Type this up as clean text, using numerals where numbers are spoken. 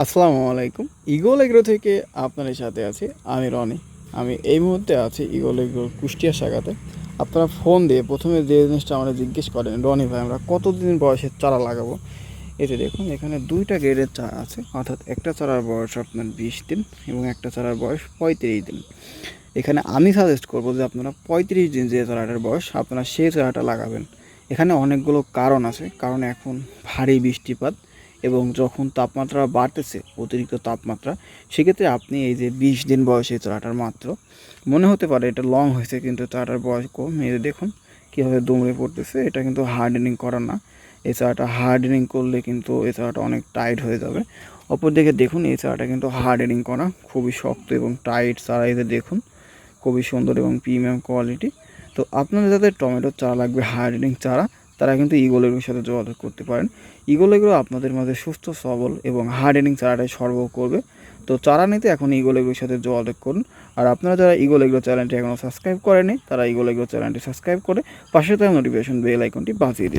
আসসালামু আলাইকুম। Eagle agro থেকে আপনাদের সাথে আছি আমি রনি। আমি এই মুহূর্তে আছি ইগল এগ্রোর কুষ্টিয়া শাখাতে। আপনারা ফোন দিয়ে প্রথমে যে জিনিসটা আমরা জিজ্ঞেস করেন, রনি ভাই আমরা কতদিন বয়সের চারা লাগাবো? এতে দেখুন এখানে ২টা গ্রেডের চারা আছে, অর্থাৎ একটা চারার বয়স আপনার ২০ দিন এবং একটা চারার বয়স ৩৫ দিন। এখানে আমি সাজেস্ট করব যে আপনারা ৩৫ দিন যে চারাটার বয়স আপনারা সেই চারাটা লাগাবেন। এখানে অনেকগুলো কারণ আছে, কারণ এখন ভারী বৃষ্টিপাত এবং যখন তাপমাত্রা বাড়তেছে, অতিরিক্ত তাপমাত্রা, সেক্ষেত্রে আপনি এই যে ২০ দিন বয়সী চারাটার মাত্র মনে হতে পারে এটা লং হয়েছে, কিন্তু চারাটার বয়স কম। এই যে দেখুন কীভাবে দুমড়ে পড়তেছে, এটা কিন্তু হার্ডেনিং করা না। এই চারাটা হার্ডেনিং করলে কিন্তু এই চারাটা অনেক টাইট হয়ে যাবে। অপরদিকে দেখুন এই চারাটা কিন্তু হার্ডেনিং করা, খুবই শক্ত এবং টাইট চারা। এই যে দেখুন খুবই সুন্দর এবং প্রিমিয়াম কোয়ালিটি। তো আপনাদের যাদের টমেটোর চারা লাগবে হার্ডেনিং চারা, তারা কিন্তু ইগল এগ্রোর সাথে যোগাযোগ করতে পারেন। ইগল এগ্রো আপনাদের মাঝে সুস্থ সবল এবং হার্ডেনিং চারাটাই সরবরাহ করবে। তো চারা নিতে এখন ইগল এগ্রোর সাথে যোগাযোগ করুন। আর আপনারা যারা ইগল এগ্রো চ্যানেলটি এখনও সাবস্ক্রাইব করেনি, তারা ইগল এগ্রো চ্যানেলটি সাবস্ক্রাইব করে পাশে থাকা নোটিফিকেশন বেল আইকনটি বাজিয়ে দিন।